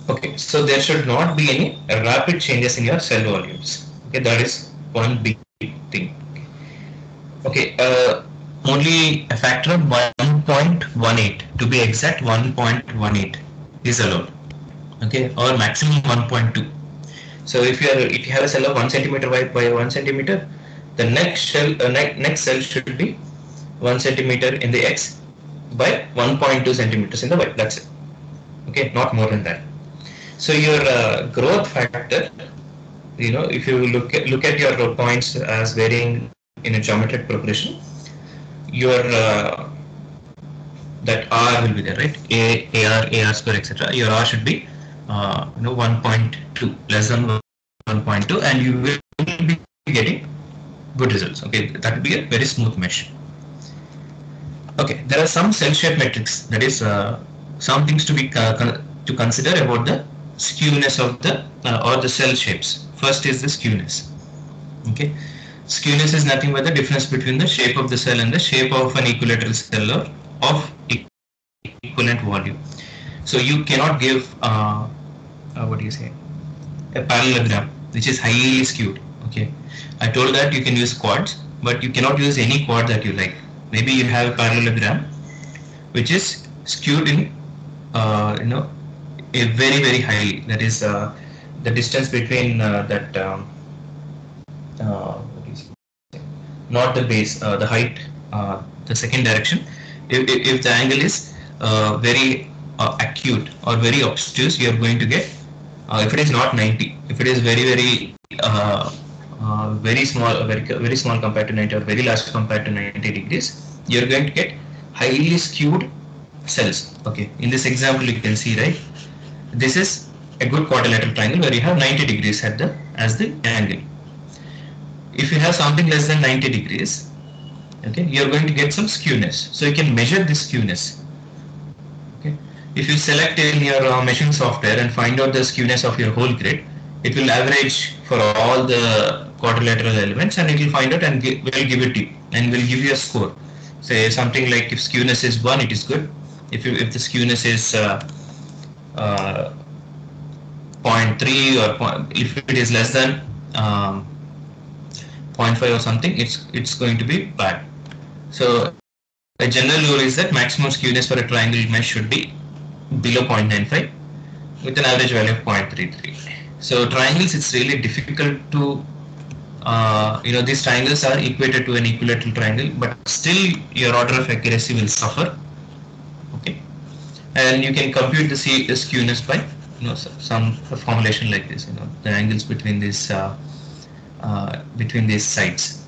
Okay, so there should not be any rapid changes in your cell volumes. Okay, that is one big thing. Okay, only a factor of 1.18, to be exact, 1.18 is allowed. Okay, or maximum 1.2. So if you have a cell of 1 centimeter wide by 1 centimeter, the next cell should be 1 centimeter in the x by 1.2 centimeters in the y. That's it. Okay, not more than that. So your growth factor, if you look at your points as varying in a geometric progression, your that r will be there, right? Ar square, etc. Your r should be 1.2, less than 1.2, and you will be getting good results. Okay, that will be a very smooth mesh. Okay, there are some cell shape metrics, that is some things to consider about the skewness of the or the cell shapes. First is the skewness. Okay, skewness is nothing but the difference between the shape of the cell and the shape of an equilateral cell or of equivalent volume. So you cannot give what do you say, a parallelogram which is highly skewed. Okay, I told that you can use quads, but you cannot use any quad that you like. Maybe you have a parallelogram which is skewed in a very highly, that is the distance between that what do you say, not the base, the height, the second direction. If the angle is very acute or very obtuse, you are going to get, if it is not 90, if it is very very small, very small compared to 90, or very large compared to 90 degrees, you are going to get highly skewed cells. Okay, in this example you can see, right, this is a good quadrilateral triangle where you have 90 degrees as the angle. If you have something less than 90 degrees, okay, you are going to get some skewness. So you can measure this skewness. Okay, if you select in your meshing software and find out the skewness of your whole grid, it will average for all the quadrilateral elements, and it will find out and will give it to you, and will give you a score. Say something like, if skewness is 1, it is good. If the skewness is 0.3, or if it is less than 0.5 or something, it's going to be bad. So a general rule is that maximum skewness for a triangle mesh should be below 0.95 with an average value of 0.33. So triangles, it's really difficult to these triangles are equated to an equilateral triangle, but still your order of accuracy will suffer. Okay, and you can compute the skewness by some formulation like this. The angles between these sides.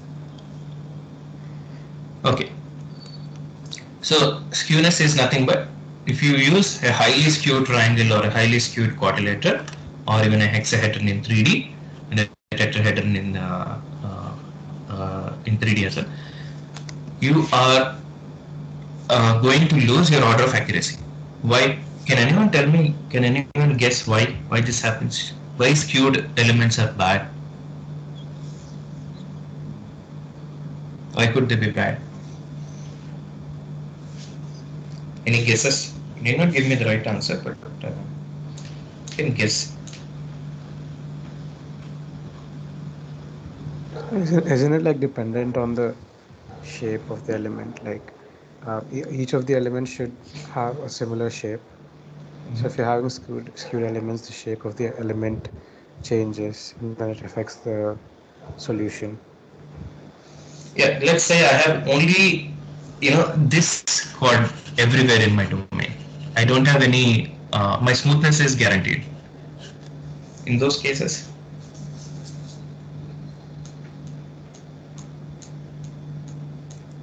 Okay, so skewness is nothing but, if you use a highly skewed triangle or a highly skewed quadrilateral, or even a hexahedron in 3D and a tetrahedron in 3D as well, you are going to lose your order of accuracy. Why? Can anyone tell me? Can anyone guess why this happens? Why skewed elements are bad? Why could they be bad? Any guesses? You need not give me the right answer, but you can guess. Isn't it like dependent on the shape of the element? Like each of the elements should have a similar shape. So if you're having skewed elements, the shape of the element changes, and then it affects the solution. Yeah, let's say I have only this chord everywhere in my domain. I don't have any. My smoothness is guaranteed. In those cases,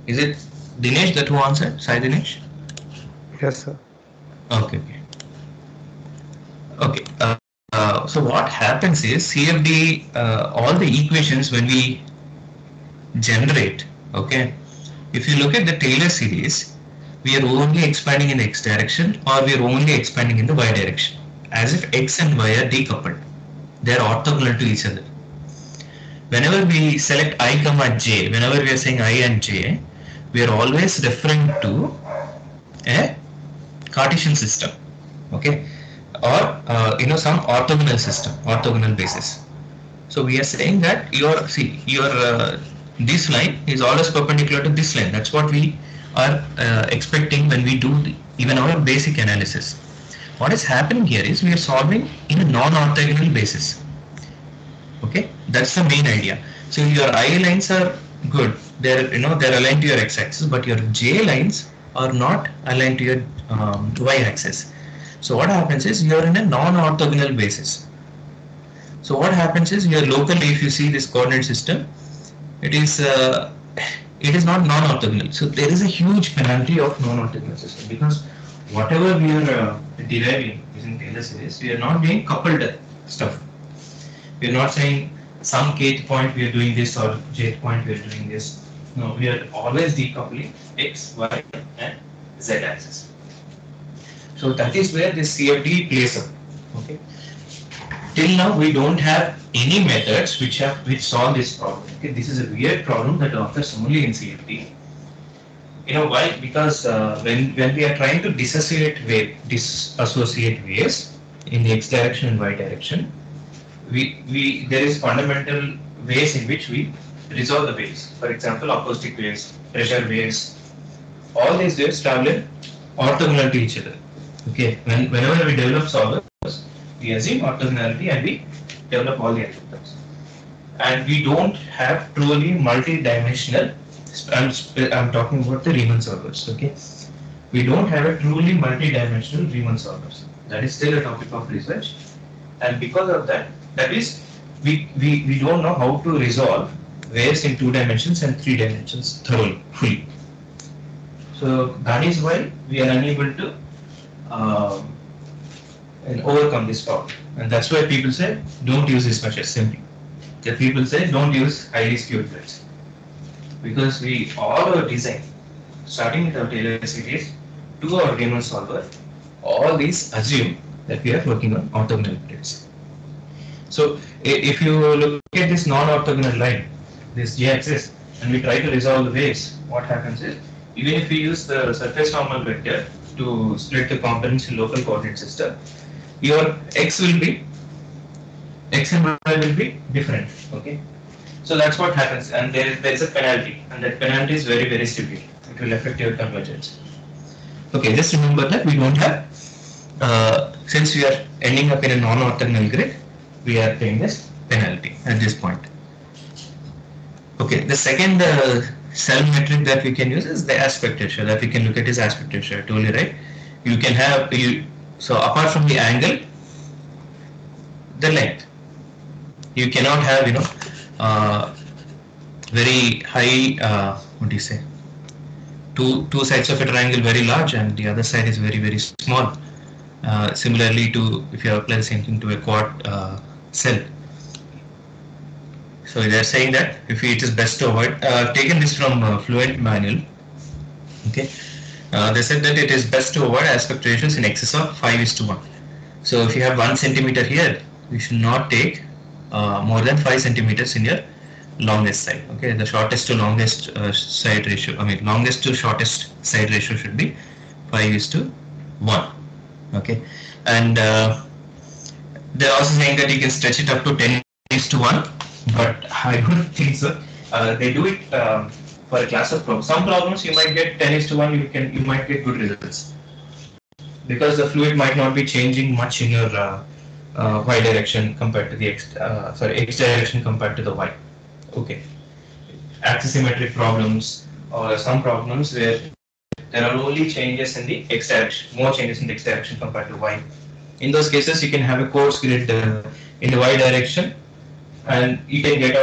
is it Dinesh that who answered? Sai Dinesh? Yes, sir. Okay. Okay. So what happens is, CFD, all the equations when we generate, okay, if you look at the Taylor series, we are only expanding in the x direction, or we are only expanding in the y direction, as if x and y are decoupled. They are orthogonal to each other. Whenever we select I comma j, whenever we are saying I and j, we are always referring to a Cartesian system. Okay, or some orthogonal system, orthogonal basis. So we are saying that your this line is always perpendicular to this line. That's what we are expecting when we do even our basic analysis. What is happening here is we are solving in a non-orthogonal basis. Okay, that's the main idea. So your I lines are good. They're aligned to your x-axis, but your j lines are not aligned to your y-axis. So what happens is you are in a non-orthogonal basis. So what happens is here locally, if you see this coordinate system, it is not non-orthogonal. So there is a huge penalty of non-orthogonal system, because whatever we are deriving using Taylor series, we are not doing coupled stuff. We are not saying some kth point we are doing this or jth point we are doing this. No, we are always decoupling x, y, and z axis. So that is where this CFD plays up. Okay. Till now we don't have any methods which solve this problem. Okay, this is a weird problem that occurs only in CFD. You know why? Because when we are trying to disassociate waves in the x direction and y direction, there is fundamental ways in which we resolve the waves. For example, acoustic waves, pressure waves, all these waves travel in orthogonal to each other. Okay, whenever we develop solvers, we assume orthogonality and we develop all the algorithms. And we don't have truly multi-dimensional. I'm talking about the Riemann solvers. Okay, we don't have a truly multi-dimensional Riemann solvers. That is still a topic of research, and because of that, that is we don't know how to resolve waves in 2 dimensions and 3 dimensions fully. So that is why we are unable to and overcome this problem. And that's why people say don't use this measure simply. The people say don't use highly skewed grids, because we all our design, starting with our Taylor series to our Riemann solver, all these assume that we are working on orthogonal grids. So if you look at this non-orthogonal line, this j-axis, and we try to resolve the waves, what happens is, even if we use the surface normal vector to split the components in local coordinate system, your x and y will be different. Okay, so that's what happens, and there is a penalty, and that penalty is very, very severe. It will affect your convergence. Okay, just remember that we don't have since we are ending up in a non-orthogonal grid, we are paying this penalty at this point. Okay, the second cell metric that we can use is the aspect ratio. That we can look at is aspect ratio. I told you, right? You can have so apart from the angle, the length. You cannot have very high what do you say? Two sides of a triangle very large and the other side is very, very small. Similarly to if you apply the same thing to a quad cell. So they are saying that if it is best to avoid, taken this from Fluent manual. Okay, they said that it is best to avoid aspect ratios in excess of 5:1. So if you have 1 centimeter here, you should not take more than 5 centimeters in your longest side. Okay, the shortest to longest side ratio, longest to shortest side ratio should be 5:1. Okay, and they're also saying that you can stretch it up to 10:1, but I don't think so. They do it for a class of problems. Some problems you might get 10:1. You might get good results because the fluid might not be changing much in your y direction compared to the x direction compared to the y. Okay, axisymmetric problems or some problems where there are only changes in the x direction, more changes in the x direction compared to y. In those cases, you can have a coarse grid in the y direction, and you can get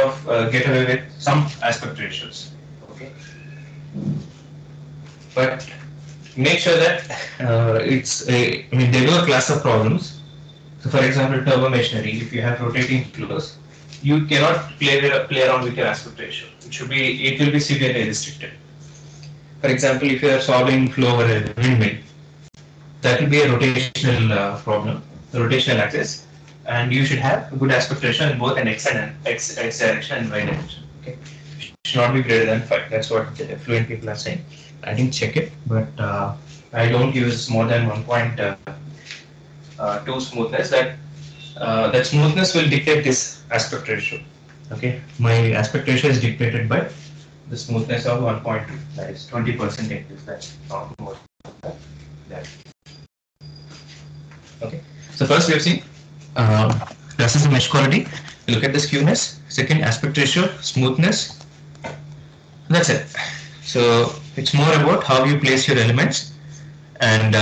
away with some aspect ratios. Okay, but make sure that they do a class of problems. So, for example, turbomachinery, if you have rotating flows, you cannot play around with your aspect ratio. It will be severely restricted. For example, if you are solving flow over a windmill, that will be a rotational problem, the rotational axis, and you should have a good aspect ratio in both an x direction and y direction. Okay, it should not be greater than 5. That's what the Fluent people are saying. I didn't check it, but I don't use more than 1.5 to smoothness, that smoothness will dictate this aspect ratio. Okay, my aspect ratio is dictated by the smoothness of 1.2, that is 20% increase, that's not more than that. Okay, so first we have seen this is the mesh quality. You look at the skewness. Second, aspect ratio, smoothness. That's it. So it's more about how you place your elements and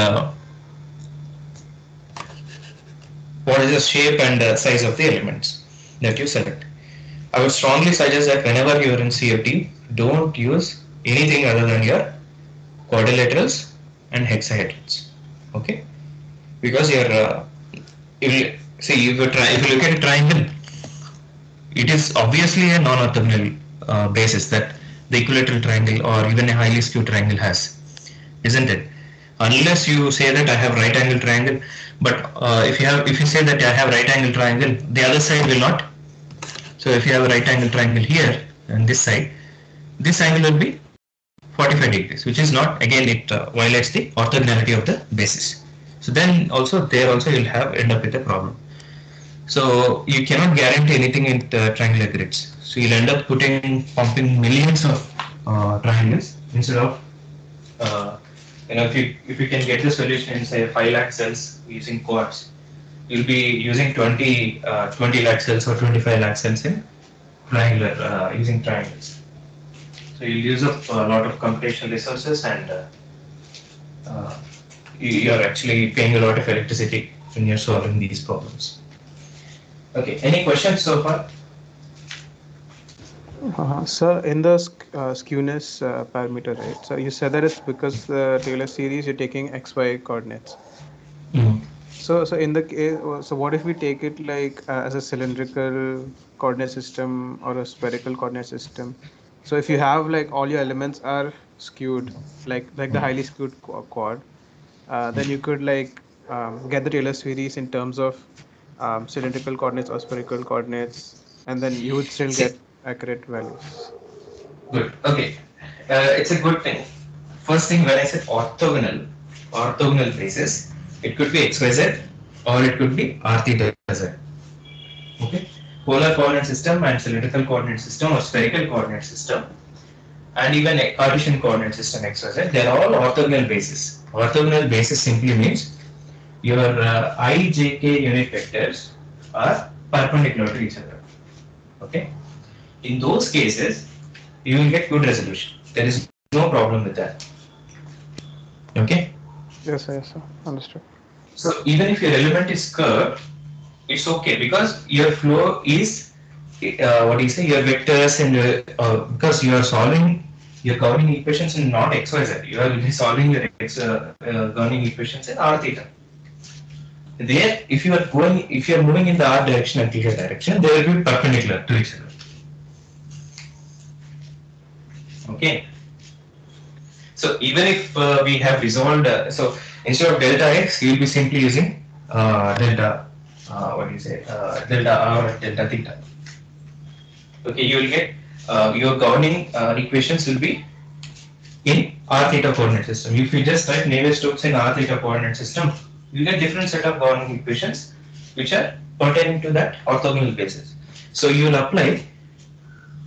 what is the shape and size of the elements that you select. I would strongly suggest that whenever you are in CFD, don't use anything other than your quadrilaterals and hexahedrals. Okay, because your see if you look at a triangle, it is obviously a non-orthogonal basis that the equilateral triangle or even a highly skewed triangle has, isn't it? Unless you say that I have right angle triangle, but if you say that I have right angle triangle, the other side will not. So if you have a right angle triangle here and this side, this angle will be 45 degrees, which is not, again, it violates the orthogonality of the basis. So then also there also you'll have end up with a problem. So you cannot guarantee anything in triangular grids. So you'll end up pumping millions of triangles instead of if you can get the solution in say 5 lakh cells using quads, you'll be using 20 lakh cells or 25 lakh cells in triangular using triangles. So you'll use up a lot of computational resources and you're actually paying a lot of electricity when you're solving these problems. Okay, any questions so far? Sir, in the skewness parameter, right? So you said that it's because the Taylor series you're taking XY coordinates. Mm-hmm. So in the case, so what if we take it like as a cylindrical coordinate system or a spherical coordinate system? So if you have like all your elements are skewed, like the highly skewed quad, then you could like get the Taylor series in terms of cylindrical coordinates or spherical coordinates, and then you would still get accurate values. Good. Okay. It's a good thing. First thing, when I said orthogonal basis, it could be XYZ or it could be R theta Z. Okay. Polar coordinate system and cylindrical coordinate system or spherical coordinate system and even a Cartesian coordinate system XYZ, they are all orthogonal basis. Orthogonal basis simply means your I, j, k unit vectors are perpendicular to each other. Okay. In those cases, you will get good resolution. There is no problem with that. Okay. Yes, sir. Understood. So even if your element is curved, it's okay because your flow is what do you say? Your vectors and because you are solving your governing equations in not x y z. You are solving your governing equations in r theta. There, if you are moving in the r direction and theta direction, they will be perpendicular to each other. Okay. So even if we have resolved, so instead of delta x, you will be simply using delta r and delta theta. Okay, you will get your governing equations will be in r theta coordinate system. If you just write Navier-Stokes in r theta coordinate system, you get different set of governing equations which are pertaining to that orthogonal basis. So you will apply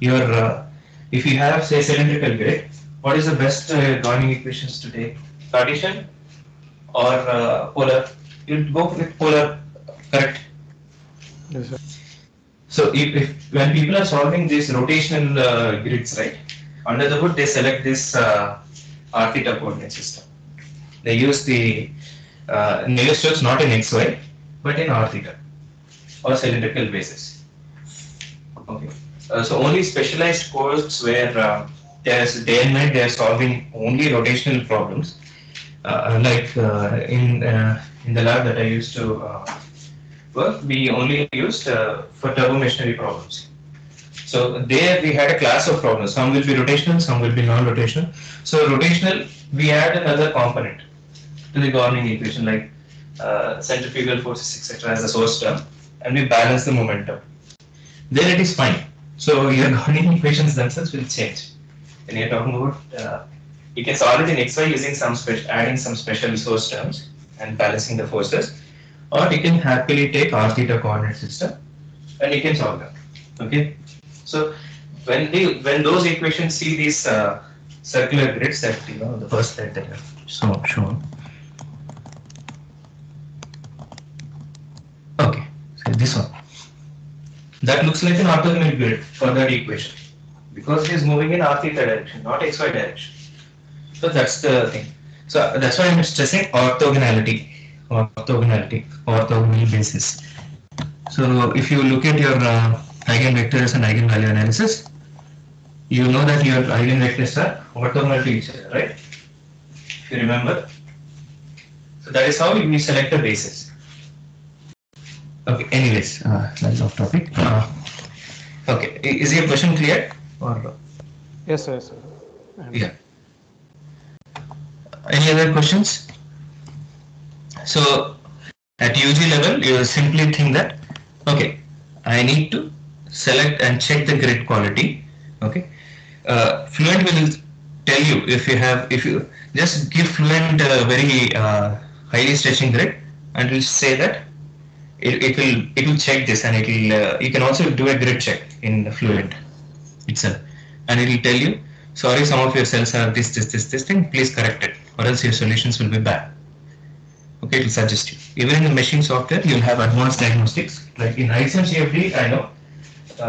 your if you have say cylindrical grid, what is the best governing equations to take? Cartesian or polar? You'll go with polar, correct? Yes, sir. So if when people are solving these rotational grids, right, under the hood they select this r theta coordinate system. They use the Navier-Stokes not in xy but in r theta or cylindrical basis. Okay. So only specialized courses where there's day and night they are solving only rotational problems. Like in the lab that I used to work, we only used for turbomachinery problems. So there we had a class of problems. Some will be rotational, some will be non-rotational. So rotational, we add another component to the governing equation like centrifugal forces, etc. as a source term, and we balance the momentum. There it is fine. So your governing equations themselves will change. When you're talking about, you can solve it in XY using adding some special source terms and balancing the forces. or you can happily take r theta coordinate system and you can solve that. Okay, so when those equations see these circular grids that the first slide that I have shown. Okay, so this one that looks like an orthogonal grid for that equation because it is moving in r theta direction, not xy direction. So that's the thing. So that's why I'm stressing orthogonality, orthogonal basis. So if you look at your eigenvectors and eigenvalue analysis, you know that your eigenvectors are orthogonal to each other, right? If you remember. So that is how we select a basis. Okay, anyways, that's off topic. Okay, is your question clear? Or Yes, sir. Yes, sir. yeah. Any other questions? So at UG level, you simply think that, okay, I need to select and check the grid quality. Okay, Fluent will tell you if you just give Fluent a very highly stretching grid, and will say that it will check this, and it will you can also do a grid check in Fluent itself, and it will tell you, sorry, some of your cells have this thing, please correct it, or else your solutions will be bad. Okay, it will suggest you. Even in the machine software, you'll have advanced diagnostics. Like in ISM CFD, I know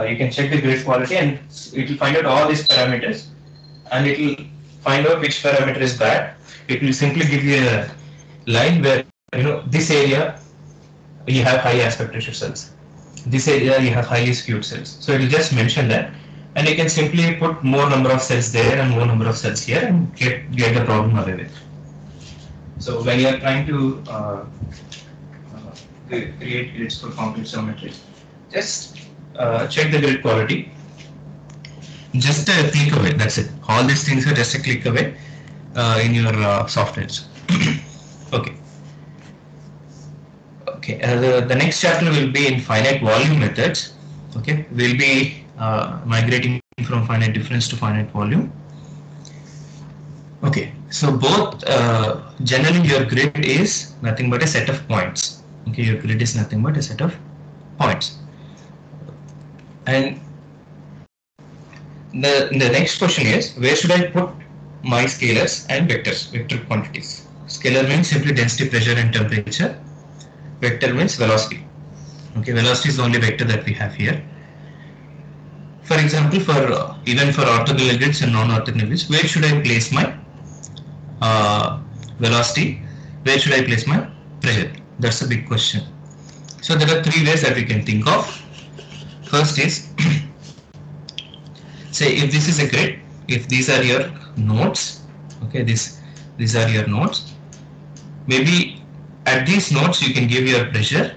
you can check the grid quality and it will find out all these parameters, and it will find out which parameter is bad. It will simply give you a line where this area you have high aspect ratio cells. This area you have highly skewed cells. So it will just mention that, and you can simply put more number of cells there and more number of cells here and get the problem away with. So when you are trying to create grids for complex geometry, just check the grid quality. Just a click away. That's it. All these things are just a click away in your softwares. Okay. Okay. The next chapter will be in finite volume methods. Okay. We'll be migrating from finite difference to finite volume. Okay, so both generally your grid is nothing but a set of points. Okay, your grid is nothing but a set of points. And the next question is, where should I put my scalars and vectors, vector quantities? Scalar means simply density, pressure, and temperature. Vector means velocity. Okay, velocity is the only vector that we have here. For example, for even for orthogonal grids and non-orthogonal grids, where should I place my velocity? Where should I place my pressure? That's a big question. So there are three ways that we can think of. First is, say if this is a grid, if these are your nodes, okay, these are your nodes. Maybe at these nodes you can give your pressure,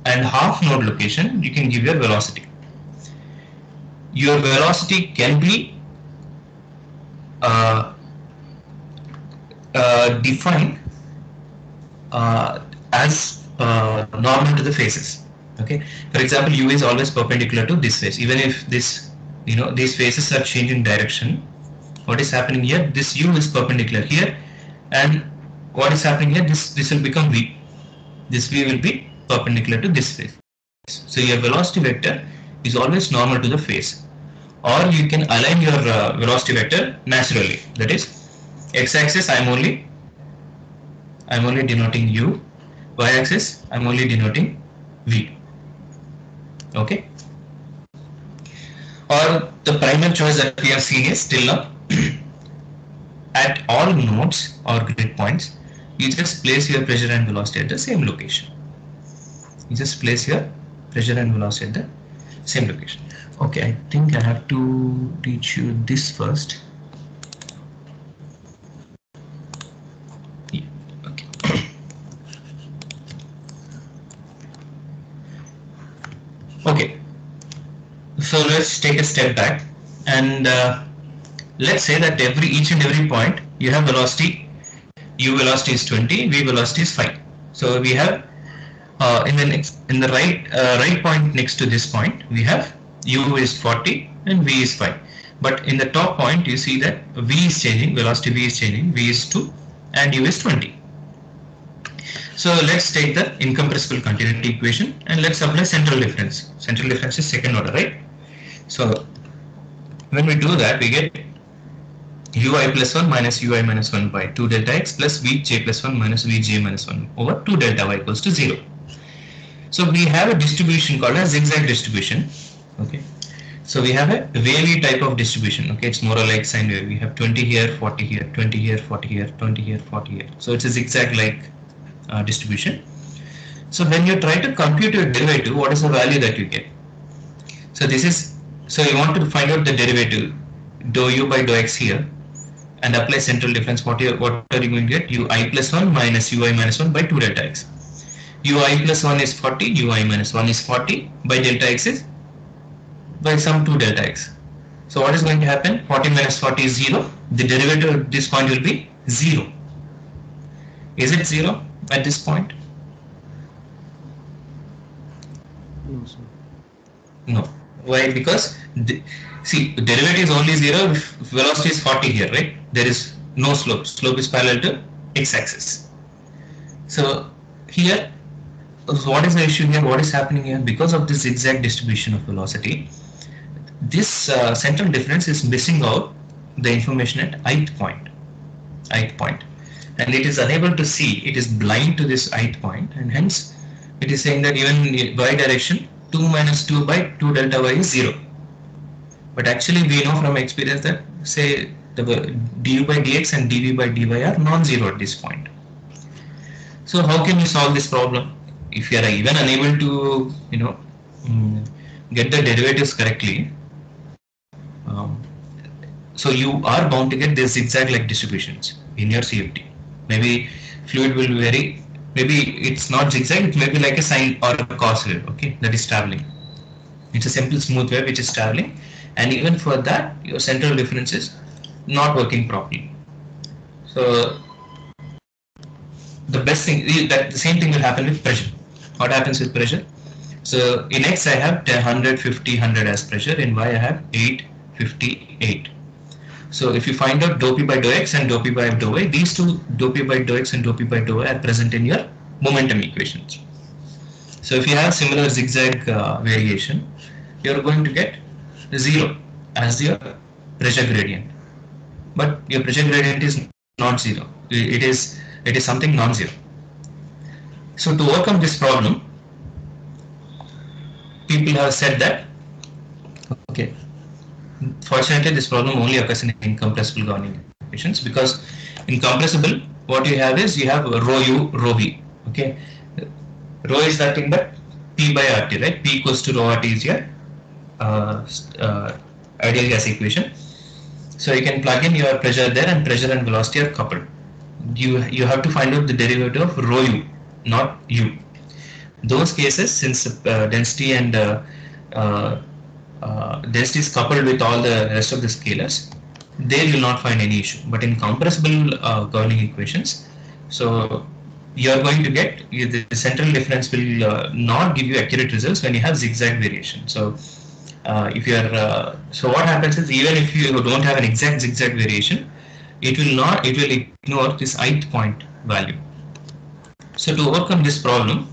and half node location you can give your velocity. Your velocity can be defined as normal to the faces. Okay, for example, u is always perpendicular to this face. Even if this, these faces are changing direction, what is happening here? This u is perpendicular here, and what is happening here? This will become v. This v will be perpendicular to this face. So your velocity vector is always normal to the face. Or you can align your velocity vector naturally. That is, x-axis I'm only denoting u, y-axis I'm only denoting v. Okay. Or the primary choice that we have seen is till now, at all nodes or grid points, you just place your pressure and velocity at the same location. You just place your pressure and velocity at the same location. Okay, I think I have to teach you this first. Yeah, okay. Okay, so let's take a step back, and let's say that each and every point you have velocity. U velocity is 20, V velocity is 5. So we have in the right point next to this point, we have U is 40 and V is 5. But in the top point, you see that V is changing, velocity V is changing, V is 2 and U is 20. So let's take the incompressible continuity equation and let's apply central difference. Central difference is second order, right? So when we do that, we get ui plus 1 minus ui minus 1 by 2 delta x plus vj plus 1 minus vj minus 1 over 2 delta y equals to 0. So we have a distribution called a zigzag distribution. Okay. So we have a wavy type of distribution. Okay, it's more or like sine wave. We have 20 here, 40 here, 20 here, 40 here, 20 here, 40 here. So it's a zigzag like distribution. So when you try to compute your derivative, what is the value that you get? So this is, so you want to find out the derivative dou u by dou x here and apply central difference. What are you going to get? ui plus 1 minus ui minus 1 by 2 delta x. ui plus 1 is 40, ui minus 1 is 40 by delta x is by some 2 delta x. So what is going to happen? 40 minus 40 is 0. The derivative at this point will be 0. Is it 0 at this point? No, sir. No. Why? Because see, derivative is only 0 if velocity is 40 here, right? There is no slope. Slope is parallel to x-axis. So here, what is the issue here? What is happening here? Because of this zigzag distribution of velocity, this central difference is missing out the information at ith point, and it is unable to see. It is blind to this ith point, and hence it is saying that even in y direction 2 minus 2 by 2 delta y is 0. But actually we know from experience that say the du by dx and dv by dy are non-zero at this point. So how can you solve this problem? If you are even unable to get the derivatives correctly, so you are bound to get these zigzag like distributions in your CFD. Maybe fluid will vary. Maybe it's not zigzag, it may be like a sine or a cos wave, okay, that is traveling. It's a simple smooth wave which is traveling, and even for that your central difference is not working properly. So the best thing is that the same thing will happen with pressure. What happens with pressure? So in X I have 100, 50, 100 as pressure, in Y I have 8, 50, 8. So if you find out dou p by dou x and dou p by dou y, these two dou p by dou x and dou p by dou y are present in your momentum equations. So if you have similar zigzag variation, you are going to get 0 as your pressure gradient. But your pressure gradient is not 0. It is something non-zero. So to overcome this problem, people have said that, okay, fortunately this problem only occurs in incompressible governing equations, because in compressible what you have is you have rho u, rho v. Okay, rho is nothing but p by rt, right? P equals to rho rt is your ideal gas equation. So you can plug in your pressure there, and pressure and velocity are coupled. You have to find out the derivative of rho u, not u. Those cases, since density and density is coupled with all the rest of the scalars, there you will not find any issue. But in compressible governing equations, so you are going to get the central difference will not give you accurate results when you have zigzag variation. So if you are so what happens is, even if you don't have an exact zigzag variation, it will ignore this ith point value. So to overcome this problem,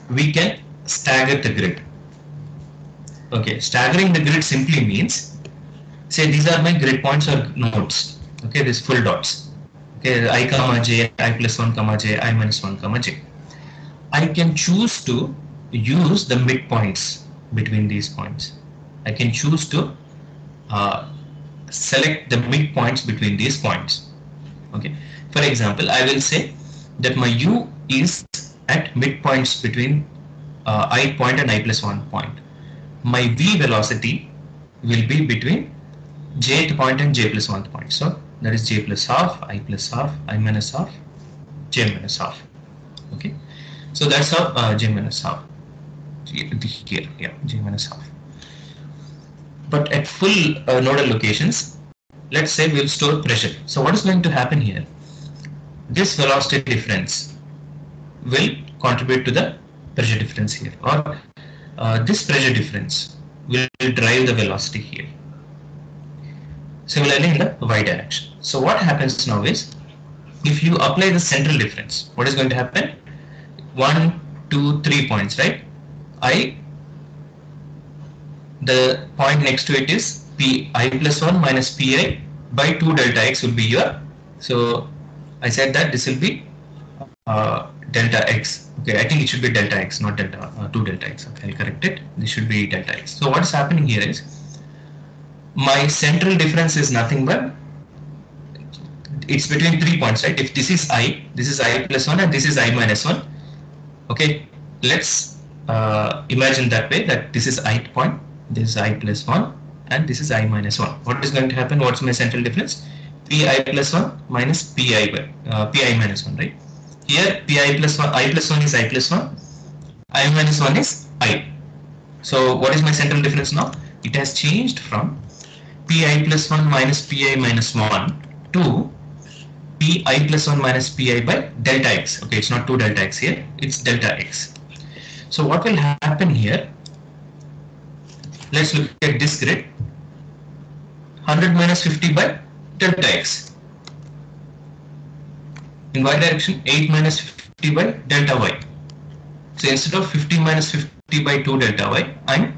we can stagger the grid. Okay, staggering the grid simply means, say these are my grid points or nodes. Okay, these full dots. Okay, I comma j, I plus 1 comma j, I minus 1 comma j. I can choose to use the midpoints between these points. I can choose to select the midpoints between these points. Okay, for example, I will say that my u is at midpoints between I point and I plus 1 point. My v velocity will be between jth point and j plus 1th point. So that is j plus half, I plus half, I minus half, j minus half. Okay, so that's how j minus half here, yeah, j minus half. But at full nodal locations, let's say we'll store pressure. So what is going to happen here? This velocity difference will contribute to the pressure difference here, or this pressure difference will drive the velocity here. Similarly in the y direction. So what happens now is, if you apply the central difference, what is going to happen? 1, 2, 3 points, right? I, the point next to it is pi plus 1 minus pi by 2 delta x will be your, so I said that this will be delta x. Okay, I think it should be delta x, not delta 2 delta x. Okay, I'll correct it. This should be delta x. So what's happening here is my central difference is nothing but it's between 3 points, right? If this is I plus 1 and this is I minus 1. Okay, let's imagine that way, that this is I point, this is I plus 1 and this is I minus 1. What is going to happen? What's my central difference? Pi plus 1 minus pi minus 1, right? Here pi plus 1, I plus 1 is I plus 1, I minus 1 is I. So what is my central difference now? It has changed from pi plus 1 minus pi minus 1 to pi plus 1 minus pi by delta x. Okay, it's not 2 delta x here, it's delta x. So what will happen here? Let's look at this grid. 100 minus 50 by delta x. In y direction, 8 minus 50 by delta y. So instead of 50 minus 50 by 2 delta y, I'm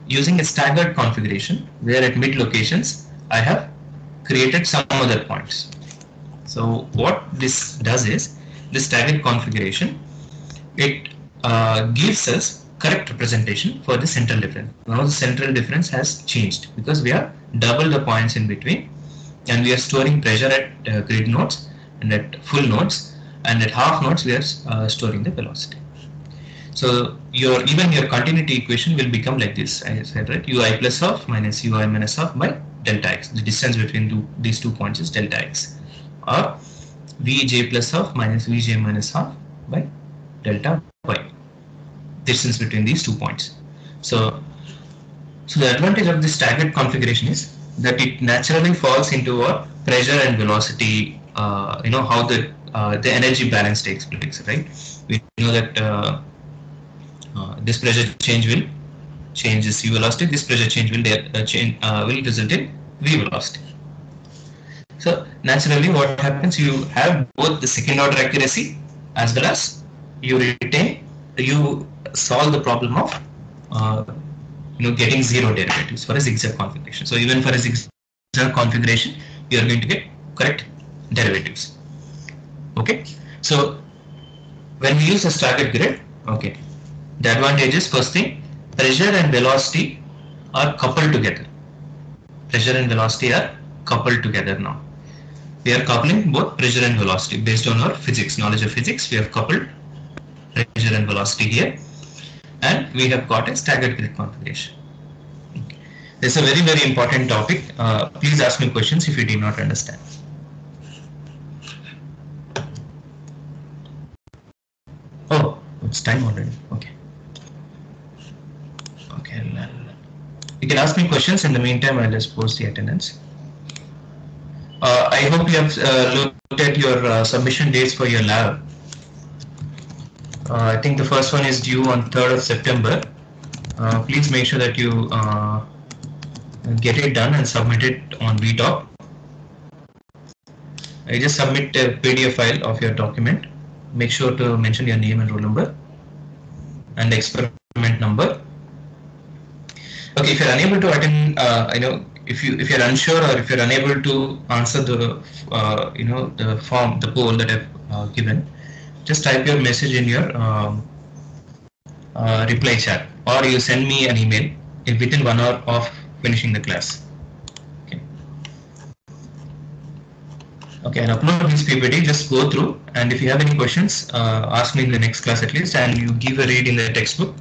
using a staggered configuration where at mid locations I have created some other points. So what this does is, this staggered configuration, it gives us correct representation for the central difference. Now the central difference has changed because we have double the points in between, and we are storing pressure at grid nodes and at full nodes, and at half nodes we are storing the velocity. So even your continuity equation will become like this. I said, right, ui plus half minus ui minus half by delta x. The distance between these 2 points is delta x. Or Vj plus half minus Vj minus half by delta y, distance between these 2 points. So the advantage of this staggered configuration is that it naturally falls into a pressure and velocity, how the energy balance takes place, right? We know that this pressure change will change this v velocity, this pressure change will result in v velocity. So naturally what happens, you have both the second order accuracy as well as you solve the problem of getting zero derivatives for a zigzag configuration. So even for a zigzag configuration you are going to get correct derivatives. Okay, so when we use a staggered grid, okay, the advantage is, first thing, pressure and velocity are coupled together. Pressure and velocity are coupled together now. We are coupling both pressure and velocity based on our knowledge of physics. We have coupled pressure and velocity here, and we have got a staggered grid configuration. This is a very, very important topic. Please ask me questions if you do not understand. Oh, it's time already. Okay. Okay, you can ask me questions. In the meantime, I'll just post the attendance. I hope you have looked at your submission dates for your lab. I think the first one is due on 3rd of September. Please make sure that you get it done and submit it on VTalk. I just submit a PDF file of your document. Make sure to mention your name and roll number and experiment number. Okay, if you're unable to attend, if you're unsure or if you're unable to answer the the form, the poll that I've given, just type your message in your reply chat, or you send me an email within 1 hour of finishing the class. Okay, I'll upload this PPT. Just go through, and if you have any questions, ask me in the next class at least, and you give a read in the textbook.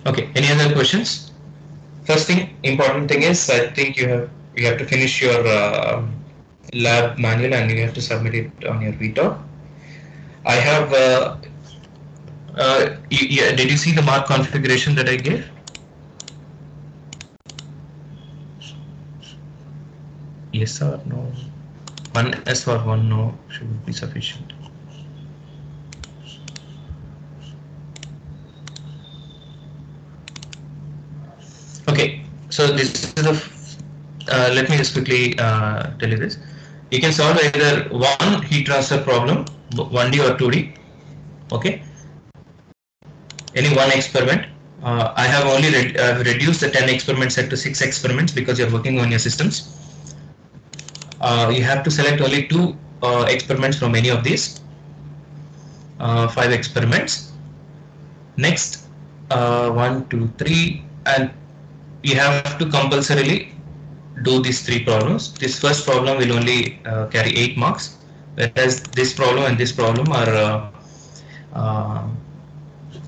Okay, any other questions? First thing, important thing is, I think you have to finish your lab manual and you have to submit it on your VTalk. I have. Did you see the mark configuration that I gave? Yes or no? One yes or one no should be sufficient. Okay, so this is the. Let me just quickly tell you this. You can solve either one heat transfer problem, 1D or 2D. Okay, any one experiment. I have only reduced the 10 experiment set to 6 experiments because you're working on your systems. You have to select only 2 experiments from any of these 5 experiments. Next, 1, 2, 3, and you have to compulsorily do these 3 problems. This first problem will only carry 8 marks, whereas this problem and this problem are uh,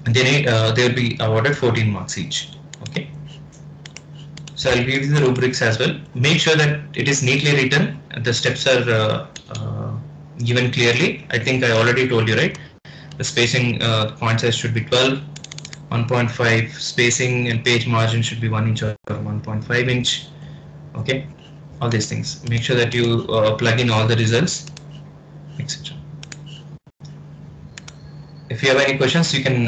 they will be awarded 14 marks each. Okay. So I'll give you the rubrics as well. Make sure that it is neatly written. The steps are given clearly. I think I already told you, right? The spacing point size should be 12, 1.5 spacing and page margin should be 1 inch or 1.5 inch. Okay, all these things. Make sure that you plug in all the results, etc. If you have any questions, you can